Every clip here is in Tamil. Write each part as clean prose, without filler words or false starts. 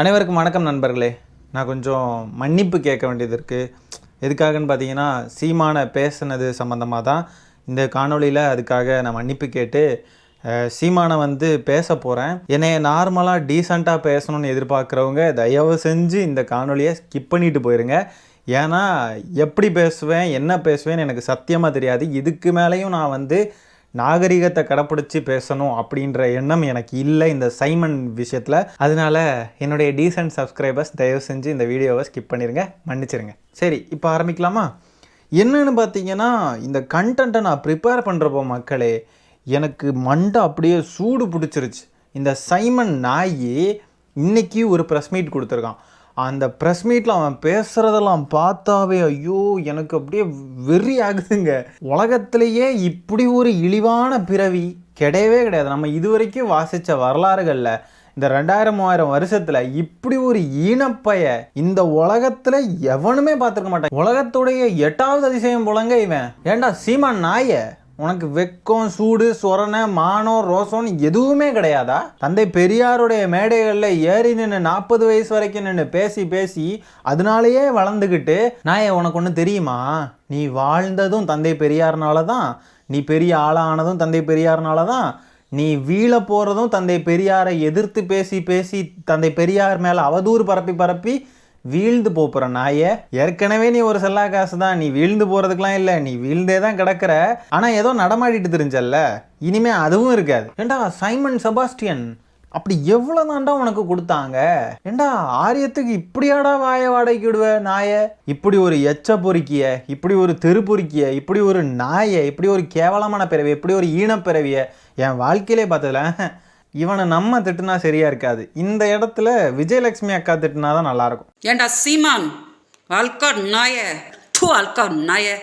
அனைவருக்கும் வணக்கம் நண்பர்களே. நான் கொஞ்சம் மன்னிப்பு கேட்க வேண்டியது இருக்குது. எதுக்காகன்னு பார்த்தீங்கன்னா, சீமானை பேசுனது சம்மந்தமாக தான் இந்த காணொலியில். அதுக்காக நான் மன்னிப்பு கேட்டு சீமானை பேச போகிறேன். என்னை நார்மலாக டீசெண்டாக பேசணும்னு எதிர்பார்க்குறவங்க தயவு செஞ்சு இந்த காணொலியை ஸ்கிப் பண்ணிட்டு போயிருங்க. ஏன்னா எப்படி பேசுவேன் என்ன பேசுவேன்னு எனக்கு சத்தியமாக தெரியாது. இதுக்கு மேலேயும் நான் நாகரிகத்தை கடைப்பிடிச்சி பேசணும் அப்படின்ற எண்ணம் எனக்கு இல்லை இந்த சைமன் விஷயத்தில். அதனால என்னுடைய டீசென்ட் சப்ஸ்கிரைபர்ஸ் தயவு செஞ்சு இந்த வீடியோவை ஸ்கிப் பண்ணிடுங்க, மன்னிச்சிருங்க. சரி, இப்போ ஆரம்பிக்கலாமா? என்னன்னு பார்த்தீங்கன்னா, இந்த கண்டென்ட்டை நான் ப்ரிப்பேர் பண்ணுறப்போ மக்களே எனக்கு மண்டை அப்படியே சூடு பிடிச்சிருச்சு. இந்த சைமன் நாயி இன்னைக்கு ஒரு ப்ரெஸ் மீட் கொடுத்துருக்கான். அந்த ப்ரெஸ் மீட்டில் அவன் பேசுகிறதெல்லாம் பார்த்தாவே ஐயோ எனக்கு அப்படியே வெறி ஆகுதுங்க. உலகத்திலேயே இப்படி ஒரு இழிவான பிறவி கிடையவே கிடையாது. நம்ம இதுவரைக்கும் வாசித்த வரலாறுகளில் இந்த 2000-3000 வருஷத்தில் இப்படி ஒரு ஈனப்பைய இந்த உலகத்தில் எவனுமே பார்த்துருக்க மாட்டான். உலகத்துடைய 8வது அதிசயம் போலங்க இவன். ஏண்டா சீமான் நாய, உனக்கு வெக்கம் சூடு சொரணை மானம் ரோசம்னு எதுவுமே கிடையாதா? தந்தை பெரியாருடைய மேடைகளில் ஏறி நின்று 40 வயசு வரைக்கும் நின்று பேசி பேசி அதனாலேயே வளர்ந்துக்கிட்டு நாய உனக்கு ஒன்று தெரியுமா? நீ வாழ்ந்ததும் தந்தை பெரியார்னால தான், நீ பெரிய ஆளானதும் தந்தை பெரியார்னால தான், நீ வீழ போகிறதும் தந்தை பெரியாரை எதிர்த்து பேசி பேசி தந்தை பெரியார் மேலே அவதூறு பரப்பி பரப்பி வீழ்ந்து போகிற நாயை. ஏற்கனவே நீ ஒரு செல்லா காசு தான், நீ வீழ்ந்து போகிறதுக்கெலாம் இல்லை, நீ வீழ்ந்தே தான் கிடக்கிற. ஆனால் ஏதோ நடமாடிட்டு தெரிஞ்சல்ல, இனிமே அதுவும் இருக்காது. ஏண்டா சைமன் செபாஸ்டியன் அப்படி எவ்வளோ தாண்டா உனக்கு கொடுத்தாங்க? ஏண்டா ஆரியத்துக்கு இப்படியாடா வாய வாடகைக்கு விடுவ நாய? இப்படி ஒரு எச்ச பொறுக்கிய, இப்படி ஒரு தெரு பொறுக்கிய, இப்படி ஒரு நாயை, இப்படி ஒரு கேவலமான பிறவிய, இப்படி ஒரு ஈனப்பிறவிய என் வாழ்க்கையிலே பார்த்ததுல இவனை நம்ம திட்டுனா சரியா இருக்காது. இந்த இடத்துல விஜயலட்சுமி அக்கா திட்டுனா தான் நல்லா இருக்கும். ஏண்டா சீமான் ஆல்கார் நாய, ஆல்கார் நாய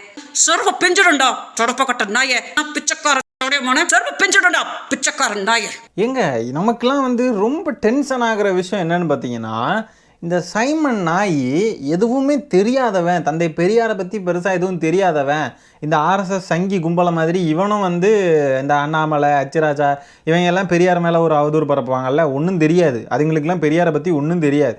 சொர்வ பெஞ்சிடுண்டா தொடப்பக்கட்ட நாய, பிச்சைக்கார பிச்சைக்காரன் நாய. எங்க நமக்கெல்லாம் ரொம்ப டென்ஷன் ஆகிற விஷயம் என்னன்னு பார்த்தீங்கன்னா, இந்த சைமன் நாய் எதுவுமே தெரியாதவன், தந்தை பெரியாரை பற்றி பெருசாக எதுவும் தெரியாதவன், இந்த ஆர்எஸ்எஸ் சங்கி கும்பலை மாதிரி இவனும் இந்த அண்ணாமலை அச்சுராஜா இவங்க எல்லாம் பெரியார் மேலே ஒரு அவதூறு பரப்புவாங்கல்ல, ஒன்றும் தெரியாது அதுங்களுக்கெல்லாம், பெரியாரை பற்றி ஒன்றும் தெரியாது.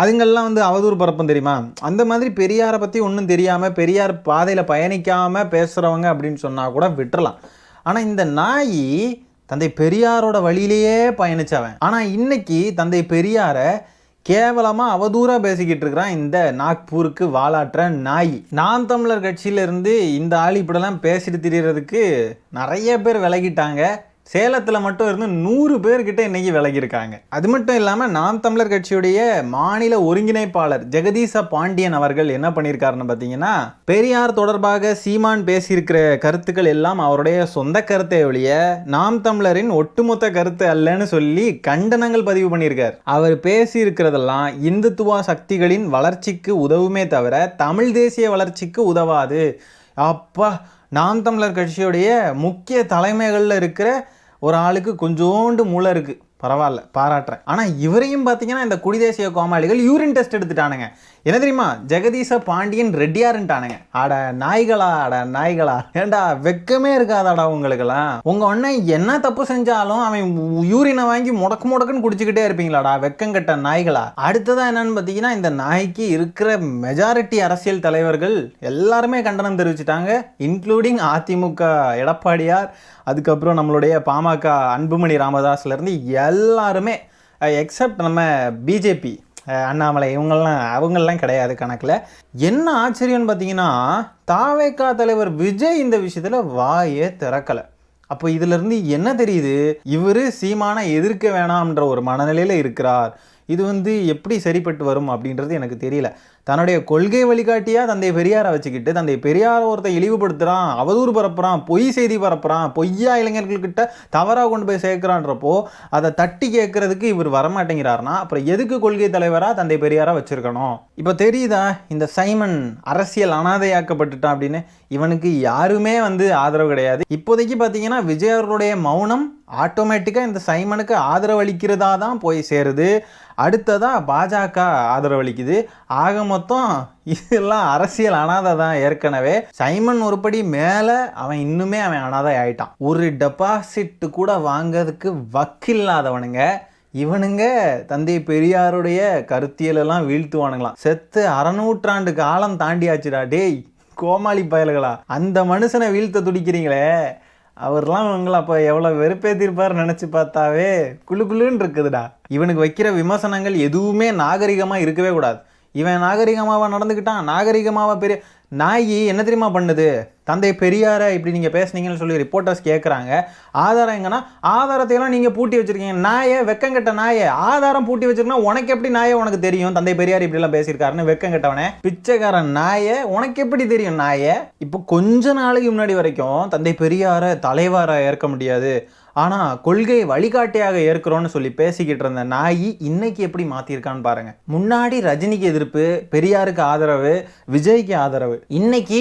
அதுங்கெல்லாம் அவதூறு பரப்பும் தெரியுமா? அந்த மாதிரி பெரியாரை பற்றி ஒன்றும் தெரியாமல் பெரியார் பாதையில் பயணிக்காமல் பேசுகிறவங்க அப்படின்னு சொன்னால் கூட விட்டுறலாம். ஆனால் இந்த நாய் தந்தை பெரியாரோட வழியிலேயே பயணித்தவன். ஆனால் இன்னைக்கு தந்தை பெரியாரை கேவலமாக அவதூறாக பேசிக்கிட்டு இருக்கிறான் இந்த நாக்பூருக்கு வாலாற்ற நாய். நாம் தமிழர் கட்சியிலேருந்து இந்த ஆள் இப்படிலாம் பேசிட்டு திரியறதுக்கு நிறைய பேர் விலகிட்டாங்க. சேலத்தில் மட்டும் இருந்து 100 பேர்கிட்ட இன்னைக்கு விலகியிருக்காங்க. அது மட்டும் இல்லாமல் நாம் தமிழர் கட்சியுடைய மாநில ஒருங்கிணைப்பாளர் ஜெகதீச பாண்டியன் அவர்கள் என்ன பண்ணியிருக்காருன்னு பார்த்தீங்கன்னா, பெரியார் தொடர்பாக சீமான் பேசியிருக்கிற கருத்துக்கள் எல்லாம் அவருடைய சொந்த கருத்தை ஒழிய நாம் தமிழரின் ஒட்டுமொத்த கருத்து அல்லன்னு சொல்லி கண்டனங்கள் பதிவு பண்ணியிருக்கார். அவர் பேசியிருக்கிறதெல்லாம் இந்துத்துவா சக்திகளின் வளர்ச்சிக்கு உதவுமே தவிர தமிழ் தேசிய வளர்ச்சிக்கு உதவாது. அப்பா, நாம் தமிழர் கட்சியுடைய முக்கிய தலைமைகளில் இருக்கிற ஒரு ஆளுக்கு கொஞ்சோண்டு மூளை இருக்குது, பரவாயில்ல, பாராட்டுறேன். ஆனால் இவரையும் பார்த்தீங்கன்னா இந்த குடிதேசிய கோமாளிகள் யூரின் டெஸ்ட் எடுத்துட்டானுங்க. என்ன தெரியுமா? ஜெகதீச பாண்டியன் ரெட்டியாருன்ட்டானுங்க. அட நாய்களா, அட நாய்களா, ஏண்டா வெக்கமே இருக்காதாடா உங்களுக்கெல்லாம்? உங்கள் அண்ணன் என்ன தப்பு செஞ்சாலும் அவன் யூரினை வாங்கி முடக்குன்னு குடிச்சுக்கிட்டே இருப்பீங்களாடா வெக்கங்கட்ட நாய்களா? அடுத்ததான் என்னன்னு பார்த்தீங்கன்னா, இந்த நாய்க்கு இருக்கிற மெஜாரிட்டி அரசியல் தலைவர்கள் எல்லாருமே கண்டனம் தெரிவிச்சிட்டாங்க, இன்க்ளூடிங் அதிமுக எடப்பாடியார், அதுக்கப்புறம் நம்மளுடைய பாமக அன்புமணி ராமதாஸ்லேருந்து எல்லாருமே, எக்ஸப்ட் நம்ம பிஜேபி அண்ணாமலை அவங்கெல்லாம் கிடையாது கணக்கில். என்ன ஆச்சரியம்னு பார்த்தீங்கன்னா, தாவேகா தலைவர் விஜய் இந்த விஷயத்தில் வாயே திறக்கலை. அப்போ இதிலிருந்து என்ன தெரியுது? இவர் சீமானை எதிர்க்க வேணாம்ன்ற ஒரு மனநிலையில் இருக்கிறார். இது எப்படி சரிப்பட்டு வரும் அப்படின்றது எனக்கு தெரியல. தன்னுடைய கொள்கை வழிகாட்டியாக தந்தை பெரியாரை வச்சுக்கிட்டு தந்தை பெரியாரை ஒருத்தன் இழிவுபடுத்துகிறான், அவதூறு பரப்புகிறான், பொய் செய்தி பரப்புகிறான், பொய்யா இளைஞர்கள்கிட்ட தவறாக கொண்டு போய் சேர்க்குறான்றப்போ அதை தட்டி கேட்கறதுக்கு இவர் வரமாட்டேங்கிறாருன்னா அப்புறம் எதுக்கு கொள்கை தலைவராக தந்தை பெரியாரை வச்சுருக்கணும்? இப்போ தெரியுதா இந்த சைமன் அரசியல் அனாதையாக்கப்பட்டுட்டான் அப்படின்னு? இவனுக்கு யாருமே ஆதரவு கிடையாது. இப்போதைக்கு பார்த்தீங்கன்னா விஜய் அவர்களுடைய மௌனம் ஆட்டோமேட்டிக்காக இந்த சைமனுக்கு ஆதரவு அளிக்கிறதா தான் போய் சேருது. அடுத்ததாக பாஜக ஆதரவளிக்குது. ஆக மொத்தம் இதெல்லாம் அரசியல் அனாதை தான். ஏற்கனவே சைமன் ஒருபடி மேலே அவன் இன்னுமே அனாதை ஆயிட்டான். ஒரு டெபாசிட் கூட வாங்கிறதுக்கு வக்கில்லாதவனுங்க இவனுங்க தந்தை பெரியாருடைய கருத்தியலெல்லாம் வீழ்த்துவானுங்களாம். செத்து 600 காலம் தாண்டியாச்சுடா டேய் கோமாளி பயல்களா. அந்த மனுஷனை வீழ்த்த துடிக்கிறீங்களே, அவர்லாம் இவங்களை அப்போ எவ்வளோ வெறுப்பேற்றிருப்பார் நினச்சி பார்த்தாவே குளுன்னு இருக்குதுடா. இவனுக்கு வைக்கிற விமர்சனங்கள் எதுவுமே நாகரிகமாக இருக்கவே கூடாது. இவன் நாகரிகமாவா நடந்துக்கிட்டான், நாகரிகமாவா பெரிய நாயி என்ன தெரியுமா பண்ணுது? தந்தை பெரியாரை இப்படி நீங்கள் பேசுனீங்கன்னு சொல்லி ரிப்போர்ட்டர்ஸ் கேட்குறாங்க. ஆதாரம் எங்கன்னா, ஆதாரத்தையெல்லாம் நீங்கள் பூட்டி வச்சுருக்கீங்க. நாயை வெக்கங்கட்ட நாயை ஆதாரம் பூட்டி வச்சுருக்கா உனக்கு எப்படி நாயை உனக்கு தெரியும் தந்தை பெரியார் இப்படிலாம் பேசியிருக்காருன்னு? வெக்கங்கட்டவனே பிச்சைக்காரன் நாயை உனக்கு எப்படி தெரியும் நாயை? இப்போ கொஞ்ச நாளைக்கு முன்னாடி வரைக்கும் தந்தை பெரியாரை தலைவராக ஏற்க முடியாது, ஆனால் கொள்கை வழிகாட்டியாக ஏற்கிறோன்னு சொல்லி பேசிக்கிட்டு இருந்த நாயி இன்னைக்கு எப்படி மாற்றிருக்கான்னு பாருங்க. முன்னாடி ரஜினிக்கு எதிர்ப்பு, பெரியாருக்கு ஆதரவு, விஜய்க்கு ஆதரவு. இன்னைக்கு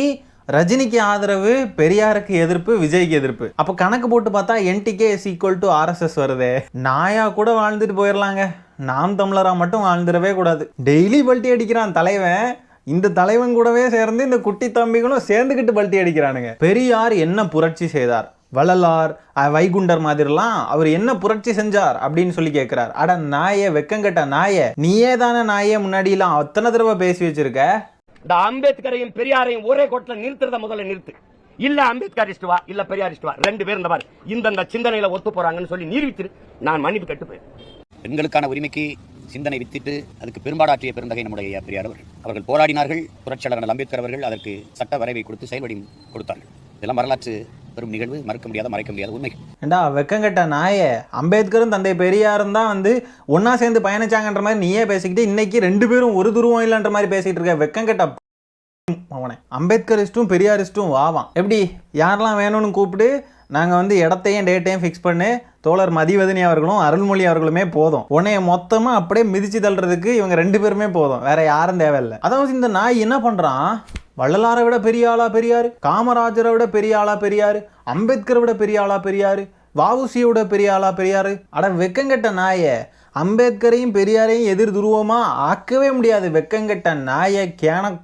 ரஜினிக்கு ஆதரவு, பெரியாருக்கு எதிர்ப்பு, விஜய்க்கு எதிர்ப்பு. அப்போ கணக்கு போட்டு பார்த்தா NTK is equal to RSS வருதே. நாயா கூட வாழ்ந்துட்டு போயிடலாங்க, நாம் தமிழராக மட்டும் வாழ்ந்துடவே கூடாது. டெய்லி பல்ட்டி அடிக்கிறான் தலைவன். இந்த தலைவன் கூடவே சேர்ந்து இந்த குட்டி தம்பிகளும் சேர்ந்துக்கிட்டு பல்ட்டி அடிக்கிறானுங்க. பெரியார் என்ன புரட்சி செய்தார், வள்ளலார் வைகுண்டர் மாதிரிலாம் அவர் என்ன புரட்சி செஞ்சார் அப்படின்னு சொல்லி கேட்கிறார். அட நாயே வெக்கங்கட்ட நாயே, நீயே தானே நாயே முன்னாடிலாம் அத்தனை தடவை பேசி வச்சிருக்க. இந்த அம்பேத்கரையும் பெரியாரையும் ஒரே கோட்ல நிறுத்துறத முதல்ல நிறுத்து. இல்ல அம்பேத்கரிஸ்ட் வா, இல்ல பெரியாரிஸ்ட் வா, ரெண்டு பேர் இந்த மாதிரி இந்த சிந்தனையில ஒத்து போறாங்கன்னு சொல்லி நிரூபித்திரு. நான் மன்னிப்பு கட்டு போய் பெண்களுக்கான உரிமைக்கு சிந்தனை வித்திட்டு அதுக்கு பெரும்பாடாற்றிய பெருந்தகை நம்முடைய பெரியார் அவர்கள் போராடினார்கள். புரட்சியாளர் அம்பேத்கர் அவர்கள் அதற்கு சட்ட வரைவை கொடுத்து செயல்வடி கொடுத்தார்கள். இதெல்லாம் வரலாற்று பெரும் நிகழ்வு, மறக்க முடியாத மறைக்க முடியாத உண்மை. ஏண்டா வெக்கங்கட்ட நாயே, அம்பேத்கரும் தந்தை பெரியாரும் தான் வந்து ஒன்னா சேர்ந்து பயணிச்சாங்கன்ற மாதிரி நீயே பேசிக்கிட்டு இன்னைக்கு ரெண்டு பேரும் ஒரு துருவம் இல்லைன்ற மாதிரி பேசிட்டு இருக்க. வெக்கங்கட்ட அவனே. அம்பேத்கரிஸ்ட்டும் பெரியாரிஸ்ட்டும் வாவான். எப்படி யாரெல்லாம் வேணும்னு கூப்பிட்டு நாங்கள் வந்து இடத்தையும் டேட்டையும் ஃபிக்ஸ் பண்ணி தோழர் மதிவதனி அவர்களும் அருள்மொழி அவர்களுமே போதும். உன்னைய மொத்தமாக அப்படியே மிதிச்சு தள்ளுறதுக்கு இவங்க ரெண்டு பேருமே போதும், வேற யாரும் தேவையில்லை. அதாவது இந்த நாய் என்ன பண்ணுறான், வள்ளலாரை விட பெரிய ஆளா பெரியார், காமராஜரை விட பெரிய ஆளா பெரியார், அம்பேத்கரை விட பெரிய ஆளா பெரியார், வஉசியோட பெரிய ஆளா பெரியார். அட வெக்கங்கட்ட நாயை, அம்பேத்கரையும் பெரியாரையும் எதிர் துருவமாக ஆக்கவே முடியாது. வெக்கங்கட்ட நாயை கேன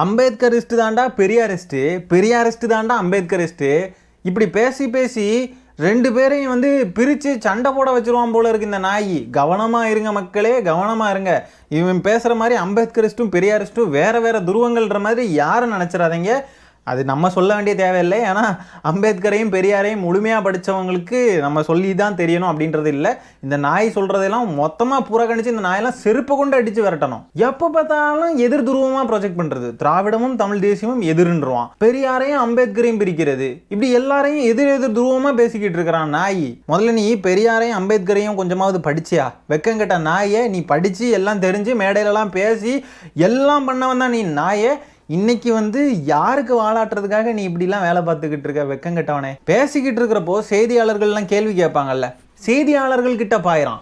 அம்பேத்கரிஸ்ட் தாண்டா பெரியாரிஸ்ட், பெரியாரிஸ்ட் தாண்டா அம்பேத்கரிஸ்ட். இப்படி பேசி பேசி ரெண்டு பேரையும் வந்து பிரித்து சண்டை போட வச்சிருவான் போல இருக்கு இந்த நாய். கவனமாக இருங்க மக்களே, கவனமாக இருங்க. இவன் பேசுகிற மாதிரி அம்பேத்கரிஸ்ட்டும் பெரியாரிஸ்ட்டும் வேற வேற துருவங்கள்ன்ற மாதிரி யாரும் நினச்சிடாதீங்க. அது நம்ம சொல்ல வேண்டிய தேவையில்லை. ஏன்னா அம்பேத்கரையும் பெரியாரையும் முழுமையாக படித்தவங்களுக்கு நம்ம சொல்லி தான் தெரியணும் அப்படின்றது இல்லை. இந்த நாய் சொல்கிறதெல்லாம் மொத்தமாக புறக்கணித்து இந்த நாயெல்லாம் செருப்பை கொண்டு அடித்து விரட்டணும். எப்போ பார்த்தாலும் எதிர் துருவமாக ப்ரொஜெக்ட் பண்ணுறது, திராவிடமும் தமிழ் தேசியமும் எதிர்ன்றான், பெரியாரையும் அம்பேத்கரையும் பிரிக்கிறது, இப்படி எல்லாரையும் எதிர் எதிர் துருவமாக பேசிக்கிட்டு இருக்கிறான் நாய். முதல்ல நீ பெரியாரையும் அம்பேத்கரையும் கொஞ்சமாவது படிச்சியா? வெக்கங்கட்ட நாயை, நீ படித்து எல்லாம் தெரிஞ்சு மேடையிலலாம் பேசி எல்லாம் பண்ணவன் தான் நீ நாயை. இன்னைக்கு வந்து யாருக்கு வாழாட்டுறதுக்காக நீ இப்படிலாம் வேலை பார்த்துக்கிட்டு இருக்க? வெக்கங்கட்டவனே. பேசிக்கிட்டு இருக்கிறப்போ செய்தியாளர்கள்லாம் கேள்வி கேட்பாங்கல்ல, செய்தியாளர்கள் கிட்ட பாயிறான்.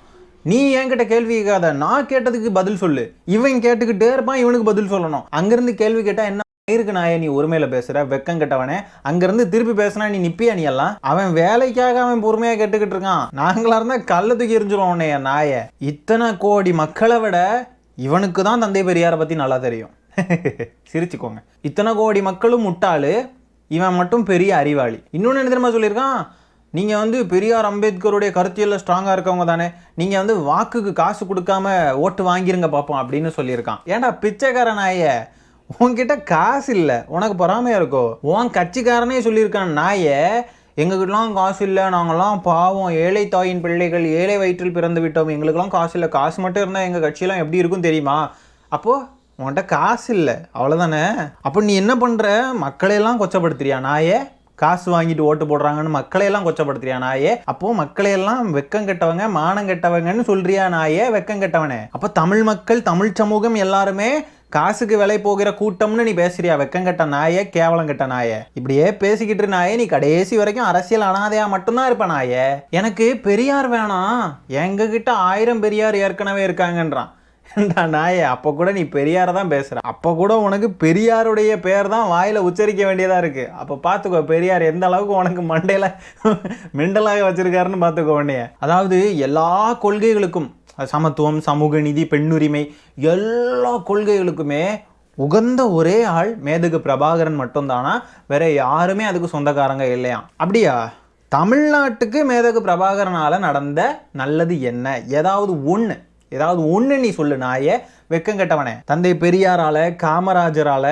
நீ என்கிட்ட கேள்வி கேட்காத, நான் கேட்டதுக்கு பதில் சொல்லு. இவன் கேட்டுக்கிட்டே இருப்பான், இவனுக்கு பதில் சொல்லணும். அங்கிருந்து கேள்வி கேட்டா என்ன இருக்கு நாயே, நீ ஒருமையில பேசுற? வெக்கங்கட்டவனே. அங்கிருந்து திருப்பி பேசினா நீ நிப்பியா? நீ எல்லாம் அவன் வேலைக்காக அவன் பொறுமையா கேட்டுக்கிட்டு இருக்கான். நாங்களா இருந்தா கல்ல தூக்கி எரிஞ்சிருவோம் உன்னைய நாய. இத்தனை கோடி மக்களை விட இவனுக்கு தான் தந்தை பெரியாரை பத்தி நல்லா தெரியும். சிரிச்சுக்கோங்க. இத்தனை கோடி மக்களும் முட்டாளு, இவன் மட்டும் பெரிய அறிவாளி. இன்னொன்று என்ன தெரியுமா சொல்லியிருக்கான், நீங்கள் வந்து பெரியார் அம்பேத்கருடைய கருத்தியலில் ஸ்ட்ராங்காக இருக்கவங்க தானே, நீங்கள் வந்து வாக்குக்கு காசு கொடுக்காம ஓட்டு வாங்கிருங்க பார்ப்போம் அப்படின்னு சொல்லியிருக்கான். ஏன்டா பிச்சைக்கார நாயே, உன்கிட்ட காசு இல்லை, உனக்கு பொறாமையாக இருக்கோ? உன் கட்சிக்காரனே சொல்லியிருக்கான் நாயே, எங்ககிட்டலாம் காசு இல்லை, நாங்கள்லாம் பாவம் ஏழை தாயின் பிள்ளைகள், ஏழை வயிற்றில் பிறந்து விட்டோம், எங்களுக்கெல்லாம் காசு இல்லை, காசு மட்டும் இருந்தால் எங்கள் கட்சியெல்லாம் எப்படி இருக்கும் தெரியுமா? அப்போது உன்கிட்ட காசு இல்லை, அவ்வளோதானே. அப்போ நீ என்ன பண்ணுற, மக்களையெல்லாம் கொச்சப்படுத்துறியா நாயே? காசு வாங்கிட்டு ஓட்டு போடுறாங்கன்னு மக்களையெல்லாம் கொச்சப்படுத்துறியா நாயே? அப்போ மக்களையெல்லாம் வெக்கம் கெட்டவங்க, மானம் கெட்டவங்கன்னு சொல்றியா நாயே? வெக்கம் கெட்டவனே. அப்போ தமிழ் மக்கள், தமிழ் சமூகம் எல்லாருமே காசுக்கு விலை போகிற கூட்டம்னு நீ பேசுறியா? வெக்கங்கட்ட நாயே, கேவலம் கெட்ட நாயே. இப்படியே பேசிக்கிட்டு நாயே, நீ கடைசி வரைக்கும் அரசியல் அனாதையா மட்டும்தான் இருப்ப நாயே. எனக்கு பெரியார் வேணாம், எங்க கிட்ட 1000 பெரியார் ஏற்கனவே இருக்காங்கன்றான். நாயே, அப்போ கூட நீ பெரியாரை தான் பேசுற, அப்போ கூட உனக்கு பெரியாருடைய பேர் தான் வாயில உச்சரிக்க வேண்டியதா இருக்கு. அப்போ பார்த்துக்கோ பெரியார் எந்த அளவுக்கு உனக்கு மண்டையில மெண்டலாக வச்சிருக்காருன்னு பார்த்துக்கோ உன்னைய. அதாவது எல்லா கொள்கைகளுக்கும், சமத்துவம், சமூக நீதி, பெண்ணுரிமை, எல்லா கொள்கைகளுக்குமே உகந்த ஒரே ஆள் மேதகு பிரபாகரன் மட்டும்தானா? வேற யாருமே அதுக்கு சொந்தக்காரங்க இல்லையா? அப்படியா? தமிழ்நாட்டுக்கு மேதகு பிரபாகரனால் நடந்த நல்லது என்ன? ஏதாவது ஒன்று நீ சொல்லு நாயே, வெக்கங்கெட்டவனே. தந்தை பெரியாரால, காமராஜரால,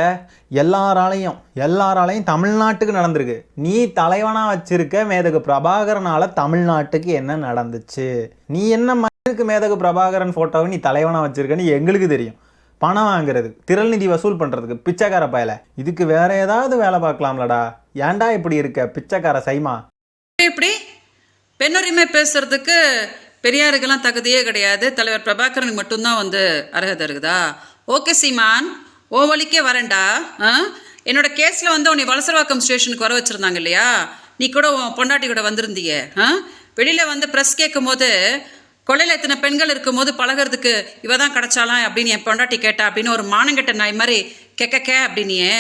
எல்லாராலையும் தமிழ்நாட்டுக்கு நடந்திருக்கு. நீ தலைவனா வச்சிருக்க மேதகு பிரபாகரனால தமிழ்நாட்டுக்கு என்ன நடந்துச்சு? நீ என்ன மயிருக்கு மேதகு பிரபாகரன் போட்டோவை நீ தலைவனா வச்சிருக்கன்னு எங்களுக்கு தெரியும். பணம் வாங்குறது, திரள் நிதி வசூல் பண்றதுக்கு, பிச்சைக்கார பயல. இதுக்கு வேற ஏதாவது வேலை பார்க்கலாம்லடா. ஏன்டா இப்படி இருக்க பிச்சைக்கார சைமா? இப்படி பெண்ணுரிமை பேசுறதுக்கு பெரியாருக்கெல்லாம் தகுதியே கிடையாது, தலைவர் பிரபாகரனுக்கு மட்டும்தான் வந்து அர்ஹதை இருக்குதா? ஓகே சீமான், ஓ வழிக்கே வரேன்டா. என்னோட கேஸில் வந்து உன்னை வலசரவாக்கம் ஸ்டேஷனுக்கு வர வச்சுருந்தாங்க இல்லையா? நீ கூட உன் பொண்டாட்டி கூட வந்திருந்தீங்க. வெளியில் வந்து ப்ரெஸ் கேட்கும் போது கொள்ளையில் எத்தனை பெண்கள் இருக்கும்போது பழகிறதுக்கு இவ தான் கிடச்சாலாம் அப்படின்னு என் பொண்டாட்டி கேட்டா அப்படின்னு ஒரு மானங்கெட்ட நாய் மாதிரி கெக்க அப்படின்னியே.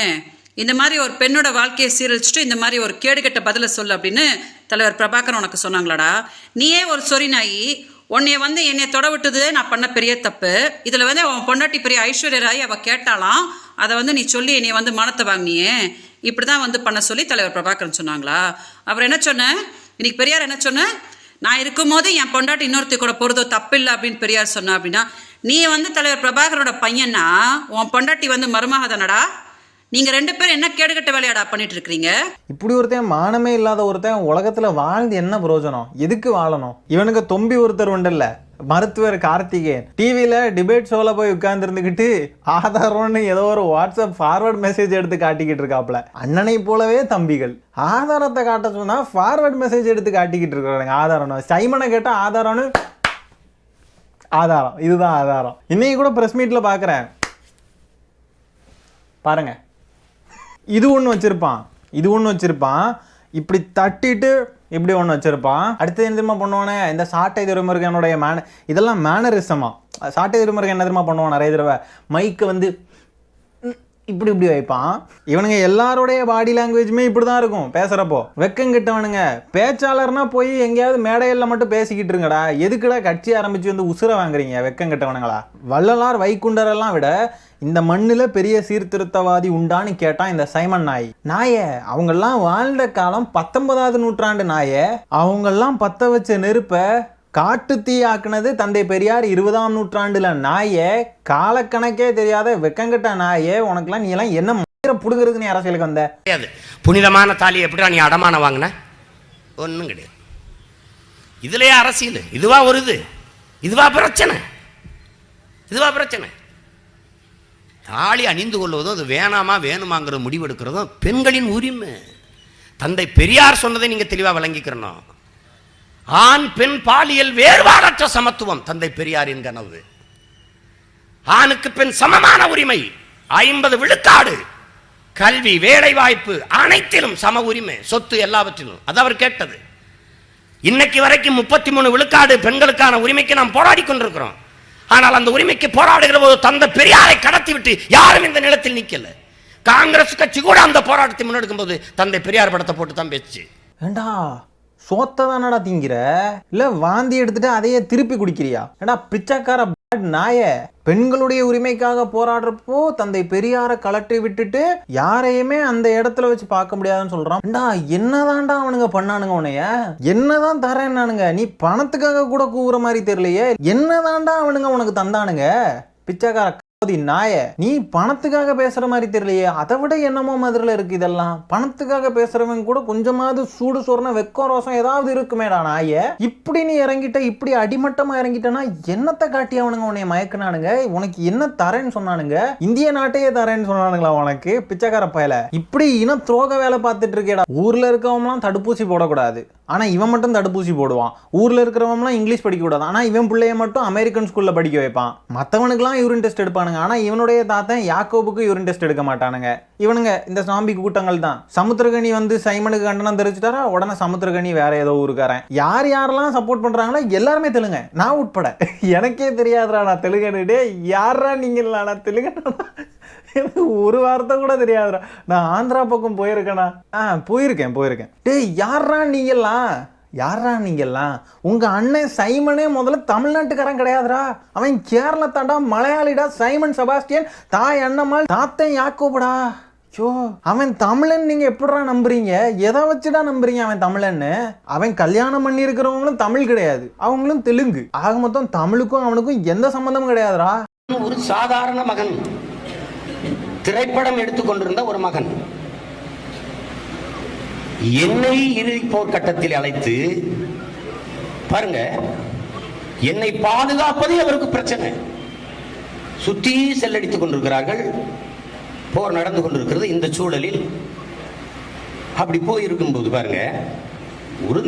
இந்த மாதிரி ஒரு பெண்ணோட வாழ்க்கையை சீரழிச்சுட்டு இந்த மாதிரி ஒரு கேடுகெட்ட பதிலை சொல்லு அப்படின்னு தலைவர் பிரபாகரன் உனக்கு சொன்னாங்களாடா? நீயே ஒரு சொறி நாயி, உன்னைய வந்து என்னை தொட விட்டது நான் பண்ண பெரிய தப்பு. இதில் வந்து அவன் பொண்டாட்டி பெரிய ஐஸ்வர்யா ராய் அவள் கேட்டாலாம், அதை வந்து நீ சொல்லி என்னை வந்து மானத்தை வாங்கினியே, இப்படி தான் வந்து பண்ண சொல்லி தலைவர் பிரபாகரன் சொன்னாங்களா? அவர் என்ன சொன்ன இன்னைக்கு பெரியார் என்ன சொன்ன? நான் இருக்கும்போது என் பொண்டாட்டி இன்னொருத்தி கூட போகிறதோ தப்பில்லை அப்படின்னு பெரியார் சொன்னா. அப்படின்னா நீ வந்து தலைவர் பிரபாகரோட பையனா, உன் பொண்டாட்டி வந்து மருமக தானடா? நீங்க 2 பேரும் என்ன கேடுகட்ட வேலையாடா பண்ணிட்டு இருக்கீங்க? இப்படி ஒருத்தன் மானமே இல்லாத ஒருத்தன் உலகத்துல வாழ்ந்து என்ன பிரயோஜனம்? எதுக்கு வாழணும்? இவனுக்கு தொம்பி ஒருத்தர் உண்டல்ல, மருத்துவர் கார்த்திகேயன், டிவியில டிபேட் ஷோல போய் உட்கார்ந்து இருந்துக்கிட்டு ஆதாரம்னு ஏதோ ஒரு வாட்ஸ்அப் ஃபார்வர்ட் மெசேஜ் எடுத்து காட்டிக்கிட்டு இருக்காப்ல. அண்ணனை போலவே தம்பிகள் ஆதாரத்தை காட்ட சொன்னா ஃபார்வர்ட் மெசேஜ் எடுத்து காட்டிக்கிட்டு இருக்கிறாங்க. ஆதாரம் சைமனை கேட்டா ஆதாரம்னு, ஆதாரம் இதுதான் ஆதாரம். இன்னைக்கு கூட பிரஸ் மீட்ல பாக்குறேன் பாருங்க, இது ஒன்று வச்சிருப்பான், இப்படி தட்டிட்டு இப்படி ஒன்று வச்சிருப்பான். அடுத்தது என்ன தெரியுமா பண்ணுவானே, இந்த சாட்டை திருமுருகனுடைய இதெல்லாம் மேனரிசமா. சாட்டை திருமுருகன் என்ன தெரியுமா பண்ணுவான், நிறைய தடவை மைக்கை வந்து இப்படி வைப்பான். இவனுங்க எல்லாருடைய பாடி லாங்குவேஜுமே இப்படி தான் இருக்கும் பேசுகிறப்போ. வெக்கங்கிட்டவனுங்க. பேச்சாளர்னா போய் எங்கேயாவது மேடையில் மட்டும் பேசிக்கிட்டு இருங்கடா. எதுக்குடா கட்சி ஆரம்பித்து வந்து உசுரை வாங்குறீங்க வெக்கங்கிட்டவனுங்களா? வள்ளலார் வைகுண்டரெல்லாம் விட இந்த மண்ணில் பெரிய சீர்திருத்தவாதி உண்டான்னு கேட்டான் இந்த சைமன் நாயே. அவங்கெல்லாம் வாழ்ந்த காலம் 19ஆவது நூற்றாண்டு நாயே. அவங்கெல்லாம் பற்ற வச்ச நெருப்பை காட்டு தீ ஆக்குனது தந்தை பெரியார் 20ஆம் நூற்றாண்டுல நாயே. காலக்கணக்கே தெரியாத வெக்கங்கட்ட நாயே, உனக்குலாம் நீ எல்லாம் என்ன மயிரை புடுங்கிறதுக்கு நீ அரசியலுக்கு வந்த? புனிதமான தாலி எப்படிடா நீ அடமான வாங்கின? ஒன்றும் கிடையாது. இதுலயே அரசியல். இதுவா பிரச்சனை. தாலி அணிந்து கொள்வதும் அது வேணுமாங்கிற முடிவெடுக்கிறதும் பெண்களின் உரிமை. தந்தை பெரியார் சொன்னதை நீங்க தெளிவா விளங்கிக்கிறணும். ஆண் பெண் பாலியல் வேறுபாடற்ற சமத்துவம் தந்தை பெரியாரின் கனவு. ஆணுக்கு பெண் சமமான உரிமை, 50 விழுக்காடு, கல்வி, வேலை வாய்ப்பு அனைத்திலும் சம உரிமை, சொத்து எல்லாவற்றிலும். அது அவர் கேட்டது. இன்னைக்கு வரைக்கும் 33 விழுக்காடு பெண்களுக்கான உரிமைக்கு நாம் போராடி கொண்டிருக்கிறோம். ஆனால் அந்த உரிமைக்கு போராடுகிற போது தந்தை பெரியாரை கடத்தி விட்டு யாரும் இந்த நிலத்தில் நிக்கல. காங்கிரஸ் கட்சி கூட அந்த போராட்டத்தை முன்னெடுக்கும் போது தந்தை பெரியார் படத்தை போட்டு தான் பேச்சு. ஏண்டா சோத்தை தானடா திங்கிற, இல்ல வாந்தி எடுத்துட்டு அதையே திருப்பி குடிக்கிறியா? ஏண்டா பிச்சைக்கார நாய. பெண்களுடைய உரிமைக்காக போராடுறப்போ தந்தை பெரியாரை கலட்டி விட்டுட்டு யாரையுமே அந்த இடத்துல வச்சு பார்க்க முடியாதுன்னு சொல்றான். என்னதான்டா அவனுங்க பண்ணானுங்க? உன்னைய என்னதான் தரேன்னானுங்க? நீ பணத்துக்காக கூட கூவுற மாதிரி தெரியலையே. என்னதான்டா அவனுங்க உனக்கு தந்தானுங்க? பிச்சைக்கார நாய, நீ பணத்துக்காக பேசுற மாதிரி தெரியலையே. அதை விட என்னமோ மாதிரில இருக்கு இதெல்லாம். பணத்துக்காக பேசுறவங்க கூட கொஞ்சமாவது சூடு சொரண வெக்கம் ரோசம் ஏதாவது இருக்குமேடா நாய. இப்படி நீ இறங்கிட்ட, இப்படி அடிமட்டமா இறங்கிட்டனா என்னத்தை காட்டி அவனுங்க உன்னைய மயக்கினானுங்க? உனக்கு என்ன தரேன்னு சொன்னானுங்க? இந்திய நாட்டையே தரேன்னு சொன்னானுங்களா உனக்கு? பிச்சைக்கார பயல, இப்படி இன துரோக வேலை பார்த்துட்டு இருக்கேடா. ஊர்ல இருக்கவங்களாம் தடுப்பூசி போடக்கூடாது, ஆனா இவன் மட்டும் தடுப்பூசி போடுவான். ஊர்ல இருக்கிறவங்களாம் இங்கிலீஷ் படிக்க கூடாது, ஆனா இவன் பிள்ளைய மட்டும் அமெரிக்கன் ஸ்கூல்ல படிக்க வைப்பான். மற்றவனுக்குலாம் யூரின் டெஸ்ட் எடுப்பானுங்க, ஆனா இவனுடைய தாத்தன் யாக்கோபுக்கு யூரின் டெஸ்ட் எடுக்க மாட்டானுங்க. இவனுங்க இந்த சாம்பி கூட்டங்கள் தான். சமுத்திரகனி வந்து சைமனுக்கு கண்டனம் தெரிவிச்சுட்டாரா, உடனே சமுத்திரகனி வேற ஏதோ ஊருக்காரன். யாரெல்லாம் சப்போர்ட் பண்றாங்களோ எல்லாருமே தெலுங்க, நான் உட்பட. எனக்கே தெரியாதுடா நான் தெலுங்கனே. யாரா நீங்களா? நான் தெலுங்கனா எனக்கு ஒரு வார்த்தை கூட தெரியாதுடா. நான் ஆந்திரா பக்கம் போயிருக்கேனா? போயிருக்கேன். டேய் யாரா நீங்கெல்லாம்? உங்க அண்ணன் சைமனே முதல்ல தமிழ்நாட்டுக்காரன் கிடையாதுடா. அவன் கேரளத்தாண்டா, மலையாளிடா. சைமன் செபாஸ்டியன் தாய் அண்ணம்மாள் தாத்தன் யாக்கோபுடா. ஷோ, அவன் தமிழன் நீங்க எப்படிடா நம்புறீங்க? எதை வச்சுடா நம்புறீங்க அவன் தமிழன்னு? அவன் கல்யாணம் பண்ணி இருக்கிறவங்களும் தமிழ் கிடையாது, அவங்களும் தெலுங்கு. ஆக மொத்தம் தமிழுக்கும் அவனுக்கும் எந்த சம்பந்தமும் கிடையாதுடா. ஒரு சாதாரண மகன், திரைப்படம் எடுத்துக்கொண்டிருந்த ஒரு மகன் என்னை இறுதி போர்க்கட்டத்தில் அழைத்து, பாருங்க, என்னை பாதுகாப்பதே அவருக்கு பிரச்சனை. சுத்தி செல்லடித்துக் கொண்டிருக்கிறார்கள், போர் நடந்து கொண்டிருக்கிறது. இந்த சூழலில் அப்படி போயிருக்கும்போது பாருங்க,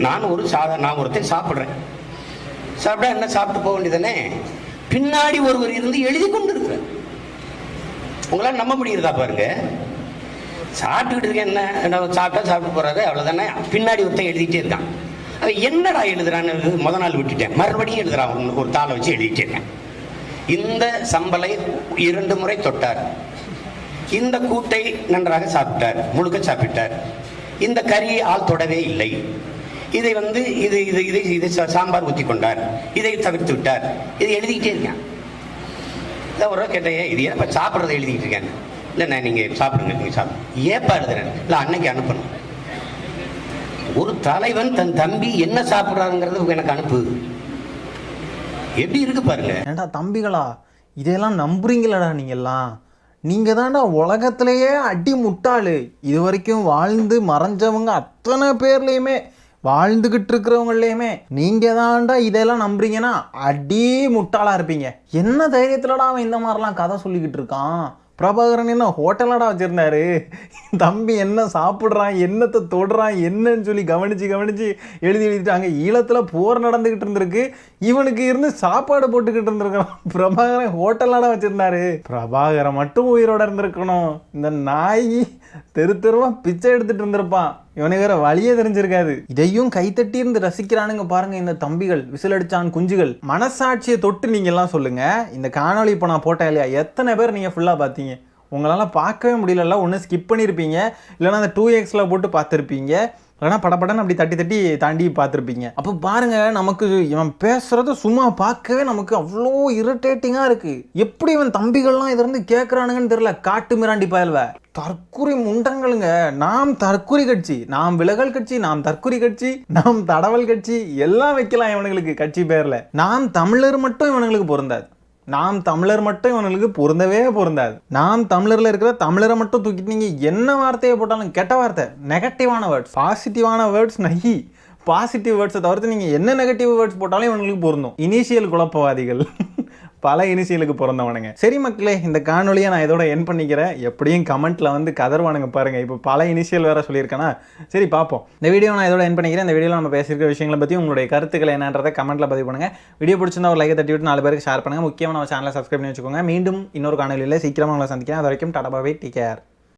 நான் ஒருத்தன் சாப்பிடுறேன். சாப்பிட்டா என்ன, சாப்பிட்டு போக வேண்டியதானே? பின்னாடி ஒருவர் இருந்து எழுதி கொண்டு இருக்கிறார். உங்களால் நம்ப முடியுறதா? பாருங்க, சாப்பிட்டுக்கிட்டு இருக்கேன், என்ன சாப்பிட்டா சாப்பிட்டு போறாரு, அவ்வளவுதானே. பின்னாடி ஒருத்தன் எழுதிட்டே இருக்கான். அவன் என்னடா எழுதுறான்னு முத நாள் விட்டுட்டேன், மறுபடியும் எழுதுறான். ஒரு தாளை வச்சு எழுதிட்டே இருக்கேன். இந்த சம்பலை 2 முறை தொட்டார், இந்த கூட்டை நன்றாக சாப்பிட்டார், முழுக்க சாப்பிட்டார், இந்த கறியை ஆள் தொடவே இல்லை, இதை இதை சாம்பார் ஊற்றி கொண்டார், இதை தவிர்த்து விட்டார், இதை எழுதிக்கிட்டே இருக்கேன். இதான் ஒரு கேட்டேன், இது ஏப்பா சாப்பிட்றதை எழுதிக்கிட்டு இருக்கேன். இல்லைண்ணா நீங்கள் சாப்பிடுங்க, நீங்கள் சாப்பிடுங்க. ஏப்பா எழுதுறேன்? இல்லை அன்னைக்கு அனுப்பணும். ஒரு தலைவன் தன் தம்பி என்ன சாப்பிட்றாருங்கிறது எனக்கு அனுப்பு. எப்படி இருக்கு பாருங்க. ஏண்டா தம்பிகளா, இதெல்லாம் நம்புறீங்களாடா நீங்கெல்லாம்? நீங்கள் தாண்டா உலகத்திலேயே அடி முட்டாளு. இது வரைக்கும் வாழ்ந்து மறைஞ்சவங்க அத்தனை பேர்லேயுமே, வாழ்ந்துக்கிட்டு இருக்கிறவங்களையுமே நீங்கள் தாண்டா இதெல்லாம் நம்புறீங்கன்னா அடி முட்டாளாக இருப்பீங்க. என்ன தைரியத்துலடா அவன் இந்த மாதிரிலாம் கதை சொல்லிக்கிட்டு இருக்கான்? பிரபாகரன் என்ன ஹோட்டலாடா வச்சுருந்தாரு? தம்பி என்ன சாப்பிட்றான், என்னத்தை தொடுறான், என்னன்னு சொல்லி கவனித்து எழுதிட்டாங்க. ஈழத்தில் போர் நடந்துக்கிட்டு இருந்திருக்கு, இவனுக்கு இருந்து சாப்பாடு போட்டுக்கிட்டு இருந்திருக்கான். பிரபாகரன் ஹோட்டலாடா வச்சுருந்தாரு. பிரபாகரன் மட்டும் உயிரோட இருந்திருக்கணும். இந்த நாய் தெருவாக பிச்சை எடுத்துகிட்டு இருந்திருப்பான். இவனுக்கு வேற வழியே தெரிஞ்சிருக்காது. இதையும் கைத்தட்டி இருந்து ரசிக்கிறானுங்க பாருங்க இந்த தம்பிகள், விசிலடிச்சான் குஞ்சுகள். மனசாட்சியை தொட்டு நீங்க எல்லாம் சொல்லுங்க, இந்த காணொலி இப்போ நான் போட்டேன் இல்லையா, எத்தனை பேர் நீங்க ஃபுல்லா பார்த்தீங்க? உங்களால் பார்க்கவே முடியல. ஒன்று ஸ்கிப் பண்ணியிருப்பீங்க, இல்லைன்னா அந்த 2xல போட்டு பார்த்துருப்பீங்க, இல்லைனா படப்படன்னு அப்படி தட்டி தாண்டி பார்த்துருப்பீங்க. அப்போ பாருங்க, நமக்கு இவன் பேசுறத சும்மா பார்க்கவே நமக்கு அவ்வளோ இரிட்டேட்டிங்காக இருக்கு. எப்படி இவன் தம்பிகள்லாம் இதை இருந்து கேட்குறானுங்கன்னு தெரியல. காட்டு மிராண்டி பயல்வ தற்குறி முண்டங்களுங்க. நாம் தற்குறி கட்சி, நாம் விலகல் கட்சி, நாம் தற்குறி கட்சி, நாம் தடவல் கட்சி எல்லாம் வைக்கலாம் இவனுங்களுக்கு கட்சி பேரில். நாம் தமிழர் மட்டும் இவனுங்களுக்கு பொருந்தாது. நாம் தமிழர் மட்டும் இவனுங்களுக்கு பொருந்தாது. நாம் தமிழரில் இருக்கிற தமிழரை மட்டும் தூக்கிட்டு நீங்கள் என்ன வார்த்தையை போட்டாலும், கெட்ட வார்த்தை, நெகட்டிவான வேர்ட்ஸ், பாசிட்டிவான வேர்ட்ஸ் நகி, பாசிட்டிவ் வேர்ட்ஸை தவிர்த்து நீங்கள் என்ன நெகட்டிவ் வேர்ட்ஸ் போட்டாலும் இவங்களுக்கு பொருந்தும். இனிஷியல் குழப்பவாதிகள், பல இனிஷியலுக்கு பிறந்தவனுங்க. சரி மக்களே, இந்த காணொலியை நான் இதோட என் பண்ணிக்கிறேன். எப்படியும் கமெண்ட்டில் வந்து கதர்வானுங்க பாருங்கள். இப்போ பல இனிஷியல் வேறு சொல்லியிருக்கேன்னா, சரி பார்ப்போம். இந்த வீடியோ நான் இதோட என் பண்ணிக்கிறேன். இந்த வீடியோவில் நம்ம பேசியிருக்கிற விஷயங்களை பற்றி உங்களுடைய கருத்துக்களை என்னன்றதை கமெண்ட்டில் பதிவு பண்ணுங்கள். வீடியோ பிடிச்சிருந்தா ஒரு லைக்கை தட்டி விட்டு 4 பேருக்கு ஷேர் பண்ணுங்கள். முக்கியமாக நம்ம சேனலை சப்ஸ்கிரைப் பண்ணி வச்சுக்கோங்க. மீண்டும் இன்னொரு காணொலியில் சீக்கிரமாக உங்களை சந்திக்கிறேன். அது வரைக்கும் tata bye bye, take care.